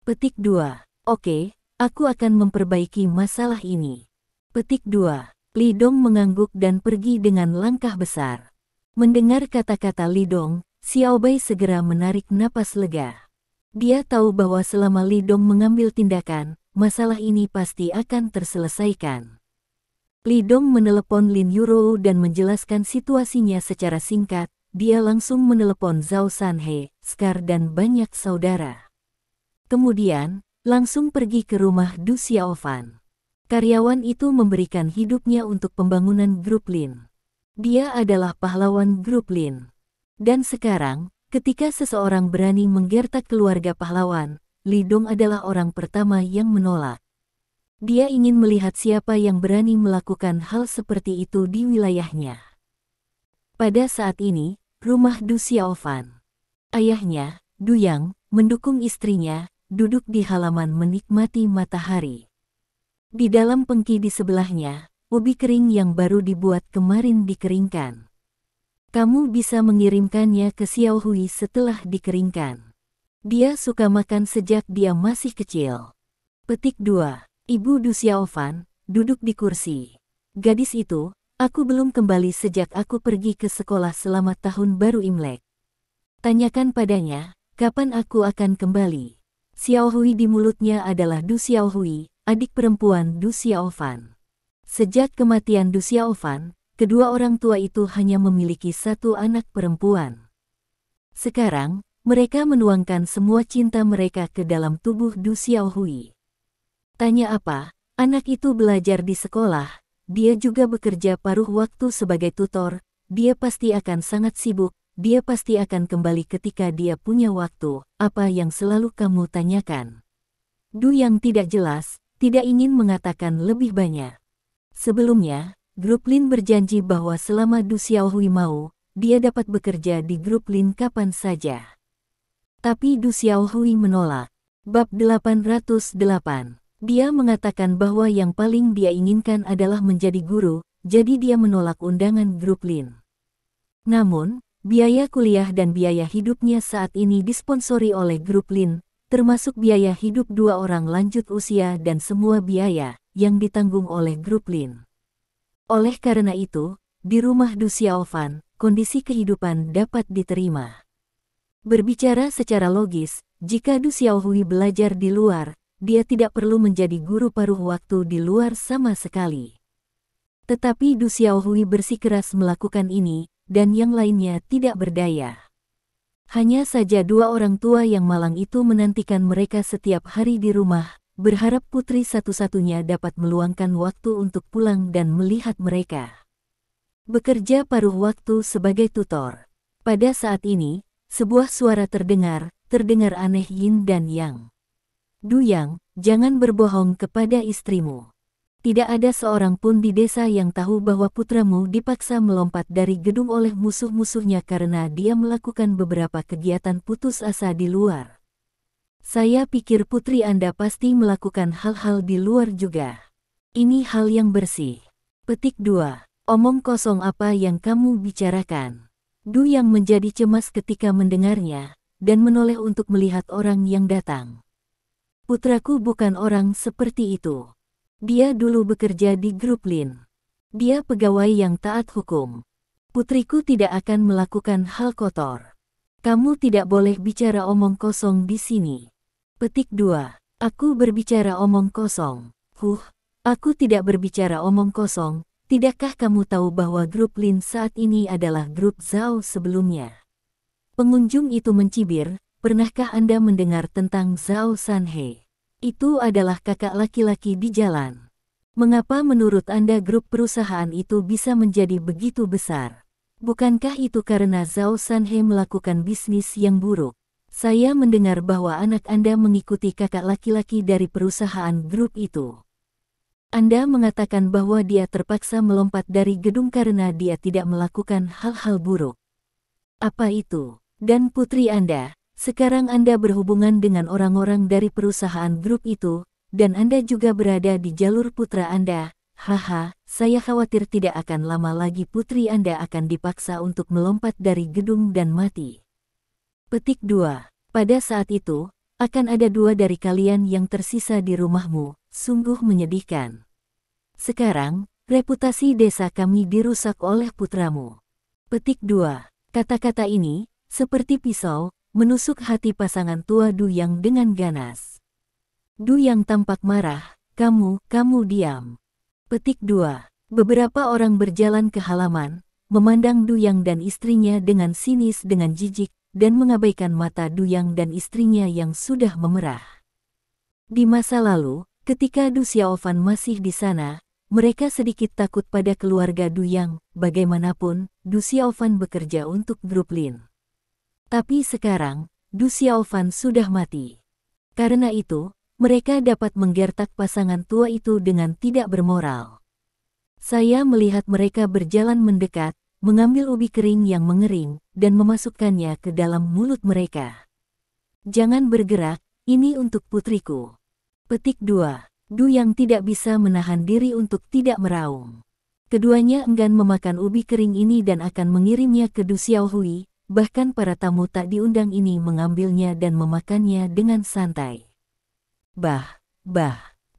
Petik 2. Oke, aku akan memperbaiki masalah ini. Petik 2. Li Dong mengangguk dan pergi dengan langkah besar. Mendengar kata-kata Li Dong, Xiao Bai segera menarik napas lega. Dia tahu bahwa selama Li Dong mengambil tindakan, masalah ini pasti akan terselesaikan. Li Dong menelepon Lin Yuro dan menjelaskan situasinya secara singkat. Dia langsung menelepon Zhao Sanhe, Scar dan banyak saudara. Kemudian, langsung pergi ke rumah Du Xiaofan. Karyawan itu memberikan hidupnya untuk pembangunan grup Lin. Dia adalah pahlawan grup Lin. Dan sekarang, ketika seseorang berani menggertak keluarga pahlawan, Li Dong adalah orang pertama yang menolak. Dia ingin melihat siapa yang berani melakukan hal seperti itu di wilayahnya. Pada saat ini, rumah Du Xiaofan. Ayahnya, Du Yang, mendukung istrinya, duduk di halaman menikmati matahari. Di dalam pengki di sebelahnya, ubi kering yang baru dibuat kemarin dikeringkan. Kamu bisa mengirimkannya ke Xiao Hui setelah dikeringkan. Dia suka makan sejak dia masih kecil. Petik 2. Ibu Du Xiaofan, duduk di kursi. Gadis itu, aku belum kembali sejak aku pergi ke sekolah selama tahun baru Imlek. Tanyakan padanya, kapan aku akan kembali. Xiao Hui di mulutnya adalah Du Xiao Hui, adik perempuan Du Xiaofan. Sejak kematian Du Xiaofan, kedua orang tua itu hanya memiliki satu anak perempuan. Sekarang, mereka menuangkan semua cinta mereka ke dalam tubuh Du Xiaohui. Tanya apa? Anak itu belajar di sekolah, dia juga bekerja paruh waktu sebagai tutor, dia pasti akan sangat sibuk, dia pasti akan kembali ketika dia punya waktu. Apa yang selalu kamu tanyakan? Du yang tidak jelas, tidak ingin mengatakan lebih banyak. Sebelumnya, grup Lin berjanji bahwa selama Du Xiaohui mau, dia dapat bekerja di grup Lin kapan saja. Tapi Du Xiaohui menolak. Bab 808. Dia mengatakan bahwa yang paling dia inginkan adalah menjadi guru, jadi dia menolak undangan grup Lin. Namun, biaya kuliah dan biaya hidupnya saat ini disponsori oleh grup Lin, termasuk biaya hidup dua orang lanjut usia dan semua biaya yang ditanggung oleh grup Lin. Oleh karena itu, di rumah Du Xiaofan, kondisi kehidupan dapat diterima. Berbicara secara logis, jika Du Xiaohui belajar di luar, dia tidak perlu menjadi guru paruh waktu di luar sama sekali. Tetapi Du Xiaohui bersikeras melakukan ini, dan yang lainnya tidak berdaya. Hanya saja dua orang tua yang malang itu menantikan mereka setiap hari di rumah, berharap putri satu-satunya dapat meluangkan waktu untuk pulang dan melihat mereka. Bekerja paruh waktu sebagai tutor. Pada saat ini, sebuah suara terdengar aneh yin dan yang. Du Yang, jangan berbohong kepada istrimu. Tidak ada seorang pun di desa yang tahu bahwa putramu dipaksa melompat dari gedung oleh musuh-musuhnya karena dia melakukan beberapa kegiatan putus asa di luar. Saya pikir putri Anda pasti melakukan hal-hal di luar juga. Ini hal yang bersih. Petik 2. Omong kosong apa yang kamu bicarakan? Du Yang menjadi cemas ketika mendengarnya, dan menoleh untuk melihat orang yang datang. Putraku bukan orang seperti itu. Dia dulu bekerja di grup Lin. Dia pegawai yang taat hukum. Putriku tidak akan melakukan hal kotor. Kamu tidak boleh bicara omong kosong di sini. Petik 2. Aku berbicara omong kosong. Aku tidak berbicara omong kosong. Tidakkah kamu tahu bahwa grup Lin saat ini adalah grup Zhao sebelumnya? Pengunjung itu mencibir, pernahkah Anda mendengar tentang Zhao Sanhe? Itu adalah kakak laki-laki di jalan. Mengapa menurut Anda grup perusahaan itu bisa menjadi begitu besar? Bukankah itu karena Zhao Sanhe melakukan bisnis yang buruk? Saya mendengar bahwa anak Anda mengikuti kakak laki-laki dari perusahaan grup itu. Anda mengatakan bahwa dia terpaksa melompat dari gedung karena dia tidak melakukan hal-hal buruk. Apa itu? Dan putri Anda, sekarang Anda berhubungan dengan orang-orang dari perusahaan grup itu, dan Anda juga berada di jalur putra Anda. Haha, saya khawatir tidak akan lama lagi putri Anda akan dipaksa untuk melompat dari gedung dan mati. Petik 2. Pada saat itu, akan ada dua dari kalian yang tersisa di rumahmu, sungguh menyedihkan. Sekarang, reputasi desa kami dirusak oleh putramu. Petik 2. Kata-kata ini, seperti pisau, menusuk hati pasangan tua Du Yang dengan ganas. Du Yang tampak marah, kamu diam. Petik 2. Beberapa orang berjalan ke halaman, memandang Du Yang dan istrinya dengan sinis dengan jijik, dan mengabaikan mata Du Yang dan istrinya yang sudah memerah. Di masa lalu, ketika Du Xiaofan masih di sana, mereka sedikit takut pada keluarga Du Yang. Bagaimanapun, Du Xiaofan bekerja untuk grup Lin. Tapi sekarang, Du Xiaofan sudah mati. Karena itu, mereka dapat menggertak pasangan tua itu dengan tidak bermoral. Saya melihat mereka berjalan mendekat, mengambil ubi kering yang mengering, dan memasukkannya ke dalam mulut mereka. Jangan bergerak, ini untuk putriku. Petik 2. Du Yang tidak bisa menahan diri untuk tidak meraung. Keduanya enggan memakan ubi kering ini dan akan mengirimnya ke Du Xiaohui. Bahkan para tamu tak diundang ini mengambilnya dan memakannya dengan santai.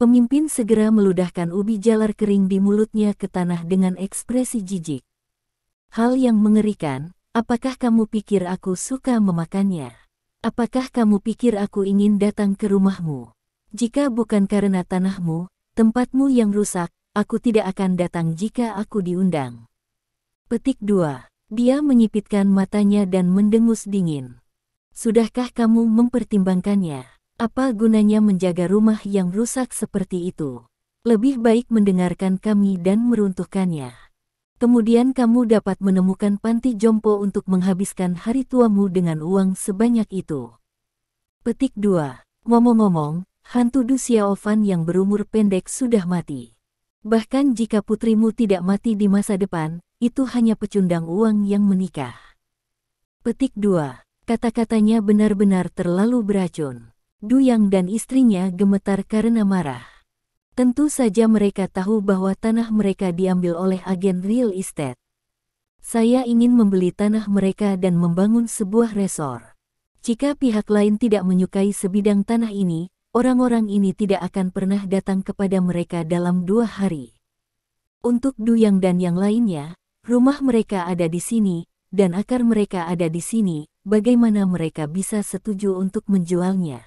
Pemimpin segera meludahkan ubi jalar kering di mulutnya ke tanah dengan ekspresi jijik. Hal yang mengerikan, apakah kamu pikir aku suka memakannya? Apakah kamu pikir aku ingin datang ke rumahmu? Jika bukan karena tanahmu, tempatmu yang rusak, aku tidak akan datang jika aku diundang. Petik 2. Dia menyipitkan matanya dan mendengus dingin. Sudahkah kamu mempertimbangkannya? Apa gunanya menjaga rumah yang rusak seperti itu? Lebih baik mendengarkan kami dan meruntuhkannya. Kemudian kamu dapat menemukan panti jompo untuk menghabiskan hari tuamu dengan uang sebanyak itu. Petik 2. Ngomong-ngomong, hantu Du Xiaofan yang berumur pendek sudah mati. Bahkan jika putrimu tidak mati di masa depan, itu hanya pecundang uang yang menikah. Petik 2. Kata-katanya benar-benar terlalu beracun. Du Yang dan istrinya gemetar karena marah. Tentu saja mereka tahu bahwa tanah mereka diambil oleh agen real estate. Saya ingin membeli tanah mereka dan membangun sebuah resor. Jika pihak lain tidak menyukai sebidang tanah ini, orang-orang ini tidak akan pernah datang kepada mereka dalam 2 hari. Untuk Du Yang dan yang lainnya, rumah mereka ada di sini, dan akar mereka ada di sini, bagaimana mereka bisa setuju untuk menjualnya?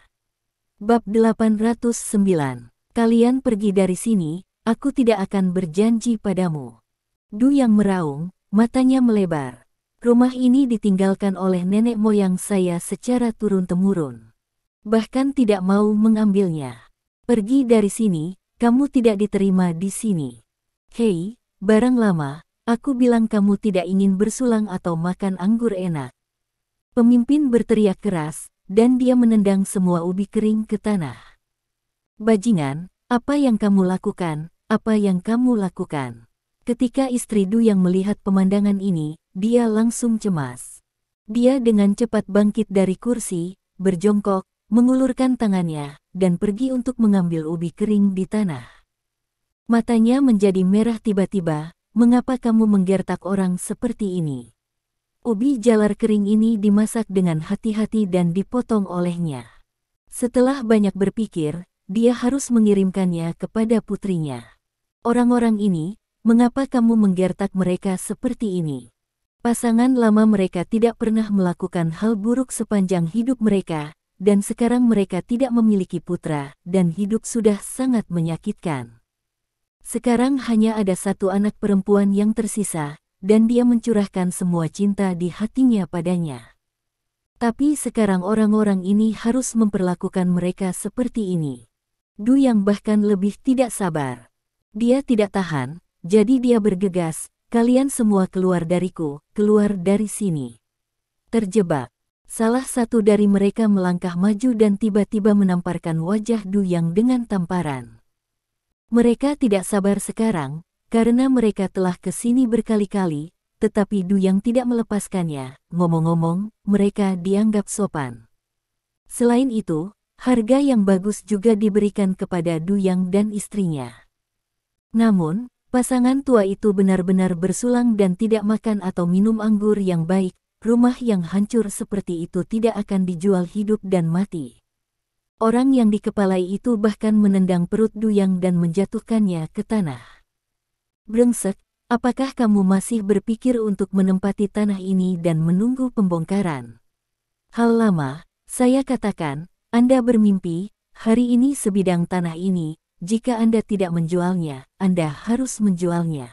Bab 809. Kalian pergi dari sini, aku tidak akan berjanji padamu. Du Yang meraung, matanya melebar. Rumah ini ditinggalkan oleh nenek moyang saya secara turun-temurun. Bahkan tidak mau mengambilnya. Pergi dari sini, kamu tidak diterima di sini. Hei, barang lama, aku bilang kamu tidak ingin bersulang atau makan anggur enak. Pemimpin berteriak keras, dan dia menendang semua ubi kering ke tanah. Bajingan, apa yang kamu lakukan? Apa yang kamu lakukan? Ketika istri Du Yang melihat pemandangan ini, dia langsung cemas. Dia dengan cepat bangkit dari kursi, berjongkok, mengulurkan tangannya, dan pergi untuk mengambil ubi kering di tanah. Matanya menjadi merah tiba-tiba, mengapa kamu menggertak orang seperti ini? Ubi jalar kering ini dimasak dengan hati-hati dan dipotong olehnya. Setelah banyak berpikir, dia harus mengirimkannya kepada putrinya. Orang-orang ini, mengapa kamu menggertak mereka seperti ini? Pasangan lama mereka tidak pernah melakukan hal buruk sepanjang hidup mereka, dan sekarang mereka tidak memiliki putra, dan hidup sudah sangat menyakitkan. Sekarang hanya ada satu anak perempuan yang tersisa, dan dia mencurahkan semua cinta di hatinya padanya. Tapi sekarang orang-orang ini harus memperlakukan mereka seperti ini. Du Yang bahkan lebih tidak sabar. Dia tidak tahan, jadi dia bergegas, kalian semua keluar dariku, keluar dari sini. Terjebak. Salah satu dari mereka melangkah maju dan tiba-tiba menamparkan wajah Du Yang dengan tamparan. Mereka tidak sabar sekarang, karena mereka telah ke sini berkali-kali, tetapi Du Yang tidak melepaskannya. Ngomong-ngomong, mereka dianggap sopan. Selain itu, harga yang bagus juga diberikan kepada Du Yang dan istrinya. Namun, pasangan tua itu benar-benar bersulang dan tidak makan atau minum anggur yang baik. Rumah yang hancur seperti itu tidak akan dijual hidup dan mati. Orang yang dikepalai itu bahkan menendang perut Du Yang dan menjatuhkannya ke tanah. Brengsek, apakah kamu masih berpikir untuk menempati tanah ini dan menunggu pembongkaran? Hal lama, saya katakan, Anda bermimpi, hari ini sebidang tanah ini, jika Anda tidak menjualnya, Anda harus menjualnya.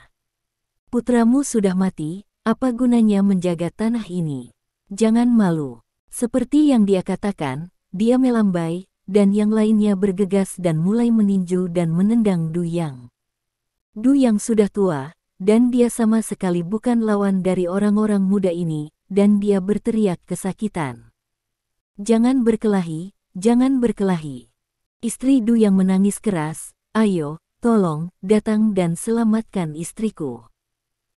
Putramu sudah mati, apa gunanya menjaga tanah ini? Jangan malu. Seperti yang dia katakan, dia melambai, dan yang lainnya bergegas dan mulai meninju dan menendang Du Yang. Du Yang sudah tua, dan dia sama sekali bukan lawan dari orang-orang muda ini, dan dia berteriak kesakitan. Jangan berkelahi, jangan berkelahi. Istri Du Yang menangis keras, ayo, tolong, datang dan selamatkan istriku.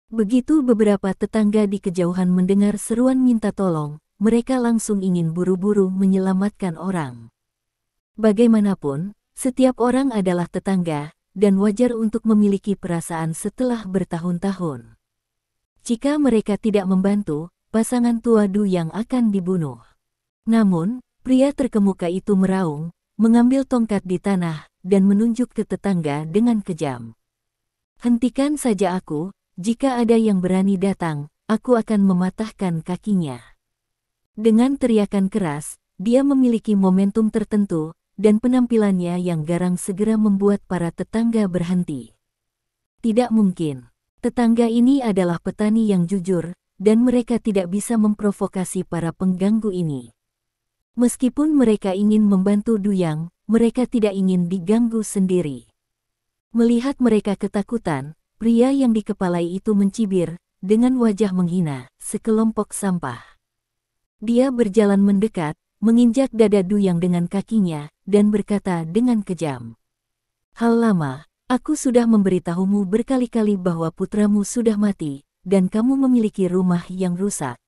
Begitu beberapa tetangga di kejauhan mendengar seruan minta tolong, mereka langsung ingin buru-buru menyelamatkan orang. Bagaimanapun, setiap orang adalah tetangga, dan wajar untuk memiliki perasaan setelah bertahun-tahun. Jika mereka tidak membantu, pasangan tua Du Yang akan dibunuh. Namun, pria terkemuka itu meraung, mengambil tongkat di tanah, dan menunjuk ke tetangga dengan kejam. Hentikan saja aku, jika ada yang berani datang, aku akan mematahkan kakinya. Dengan teriakan keras, dia memiliki momentum tertentu, dan penampilannya yang garang segera membuat para tetangga berhenti. Tidak mungkin. Tetangga ini adalah petani yang jujur, dan mereka tidak bisa memprovokasi para pengganggu ini. Meskipun mereka ingin membantu Duyang, mereka tidak ingin diganggu sendiri. Melihat mereka ketakutan, pria yang dikepalai itu mencibir, dengan wajah menghina, sekelompok sampah. Dia berjalan mendekat, menginjak dada Duyang dengan kakinya, dan berkata dengan kejam. Hal lama, aku sudah memberitahumu berkali-kali bahwa putramu sudah mati, dan kamu memiliki rumah yang rusak.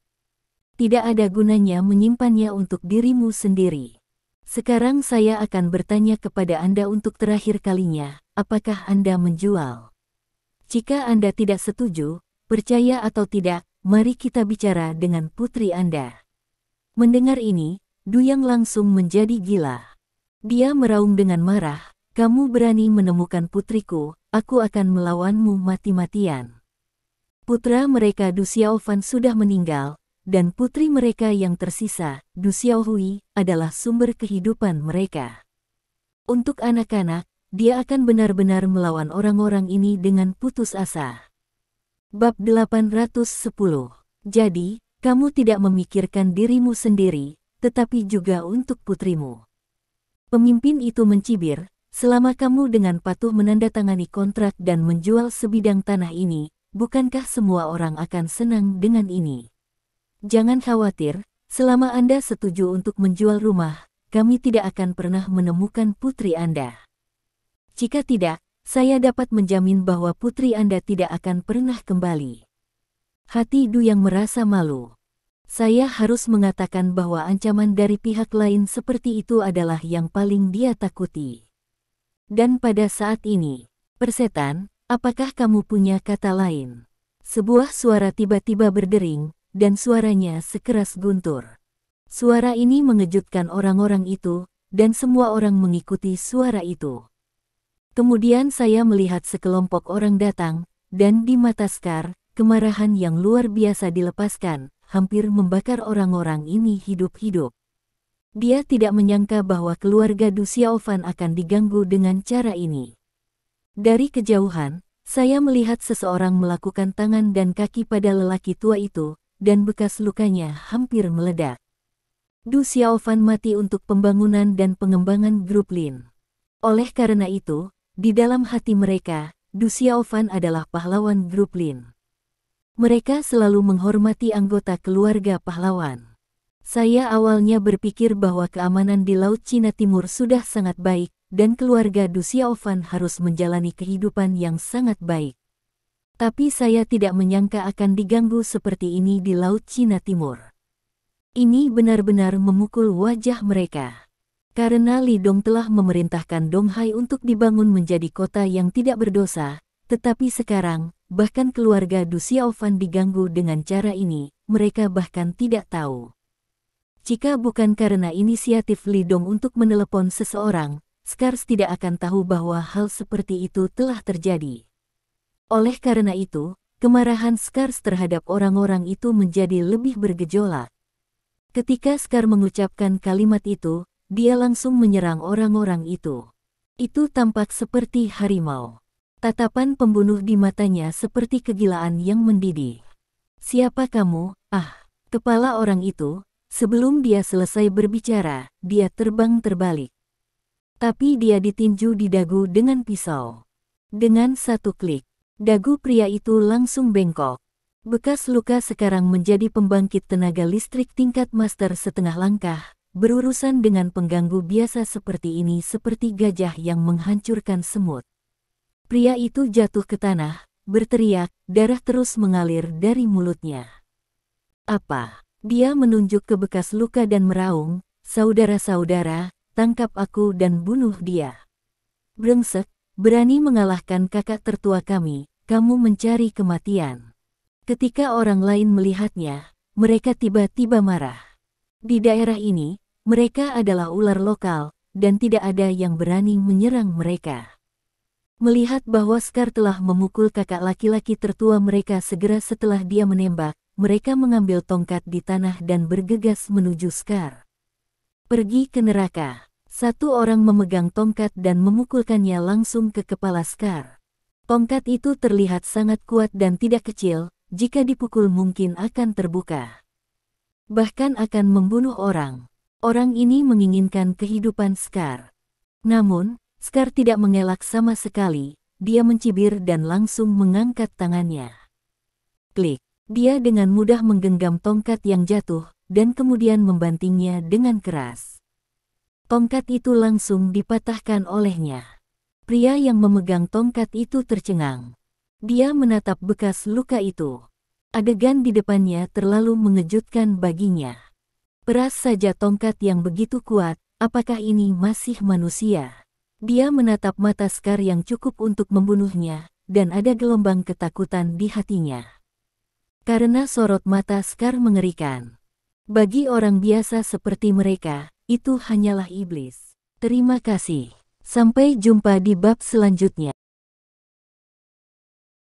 Tidak ada gunanya menyimpannya untuk dirimu sendiri. Sekarang saya akan bertanya kepada Anda untuk terakhir kalinya, apakah Anda menjual? Jika Anda tidak setuju, percaya atau tidak, mari kita bicara dengan putri Anda. Mendengar ini, Duyang langsung menjadi gila. Dia meraung dengan marah, kamu berani menemukan putriku, aku akan melawanmu mati-matian. Putra mereka Du Xiaofan sudah meninggal, dan putri mereka yang tersisa, Du Xiaohui, adalah sumber kehidupan mereka. Untuk anak-anak, dia akan benar-benar melawan orang-orang ini dengan putus asa. Bab 810. Jadi, kamu tidak memikirkan dirimu sendiri, tetapi juga untuk putrimu. Pemimpin itu mencibir, selama kamu dengan patuh menandatangani kontrak dan menjual sebidang tanah ini, bukankah semua orang akan senang dengan ini? Jangan khawatir, selama Anda setuju untuk menjual rumah, kami tidak akan pernah menemukan putri Anda. Jika tidak, saya dapat menjamin bahwa putri Anda tidak akan pernah kembali. Hati Duyang merasa malu. Saya harus mengatakan bahwa ancaman dari pihak lain seperti itu adalah yang paling dia takuti. Dan pada saat ini, persetan, apakah kamu punya kata lain? Sebuah suara tiba-tiba berdering, dan suaranya sekeras guntur. Suara ini mengejutkan orang-orang itu, dan semua orang mengikuti suara itu. Kemudian saya melihat sekelompok orang datang, dan di mata Scar, kemarahan yang luar biasa dilepaskan, hampir membakar orang-orang ini hidup-hidup. Dia tidak menyangka bahwa keluarga Du Xiaofan akan diganggu dengan cara ini. Dari kejauhan, saya melihat seseorang melakukan tangan dan kaki pada lelaki tua itu, dan bekas lukanya hampir meledak. Du Xiaofan mati untuk pembangunan dan pengembangan grup Lin. Oleh karena itu, di dalam hati mereka, Du Xiaofan adalah pahlawan grup Lin. Mereka selalu menghormati anggota keluarga pahlawan. Saya awalnya berpikir bahwa keamanan di Laut Cina Timur sudah sangat baik, dan keluarga Du Xiaofan harus menjalani kehidupan yang sangat baik. Tapi saya tidak menyangka akan diganggu seperti ini di Laut Cina Timur. Ini benar-benar memukul wajah mereka. Karena Li Dong telah memerintahkan Donghai untuk dibangun menjadi kota yang tidak berdosa, tetapi sekarang, bahkan keluarga Du Xiaofan diganggu dengan cara ini, mereka bahkan tidak tahu. Jika bukan karena inisiatif Li Dong untuk menelepon seseorang, Scars tidak akan tahu bahwa hal seperti itu telah terjadi. Oleh karena itu, kemarahan Scars terhadap orang-orang itu menjadi lebih bergejolak. Ketika Scar mengucapkan kalimat itu, dia langsung menyerang orang-orang itu. Itu tampak seperti harimau. Tatapan pembunuh di matanya seperti kegilaan yang mendidih. Siapa kamu? Kepala orang itu, sebelum dia selesai berbicara, dia terbang terbalik. Tapi dia ditinju di dagu dengan pisau. Dengan satu klik, dagu pria itu langsung bengkok. Bekas luka sekarang menjadi pembangkit tenaga listrik tingkat master setengah langkah, berurusan dengan pengganggu biasa seperti ini seperti gajah yang menghancurkan semut. Pria itu jatuh ke tanah, berteriak, darah terus mengalir dari mulutnya. Apa? Dia menunjuk ke bekas luka dan meraung, saudara-saudara, tangkap aku dan bunuh dia. Brengsek, berani mengalahkan kakak tertua kami, kamu mencari kematian. Ketika orang lain melihatnya, mereka tiba-tiba marah. Di daerah ini, mereka adalah ular lokal, dan tidak ada yang berani menyerang mereka. Melihat bahwa Scar telah memukul kakak laki-laki tertua mereka segera setelah dia menembak, mereka mengambil tongkat di tanah dan bergegas menuju Scar. Pergi ke neraka. Satu orang memegang tongkat dan memukulkannya langsung ke kepala Scar. Tongkat itu terlihat sangat kuat dan tidak kecil, jika dipukul mungkin akan terbuka. Bahkan akan membunuh orang. Orang ini menginginkan kehidupan Scar. Namun, Scar tidak mengelak sama sekali, dia mencibir dan langsung mengangkat tangannya. Klik, dia dengan mudah menggenggam tongkat yang jatuh, dan kemudian membantingnya dengan keras. Tongkat itu langsung dipatahkan olehnya. Pria yang memegang tongkat itu tercengang. Dia menatap bekas luka itu. Adegan di depannya terlalu mengejutkan baginya. Peras saja tongkat yang begitu kuat, apakah ini masih manusia? Dia menatap mata Scar yang cukup untuk membunuhnya, dan ada gelombang ketakutan di hatinya. Karena sorot mata Scar mengerikan. Bagi orang biasa seperti mereka, itu hanyalah iblis. Terima kasih. Sampai jumpa di bab selanjutnya.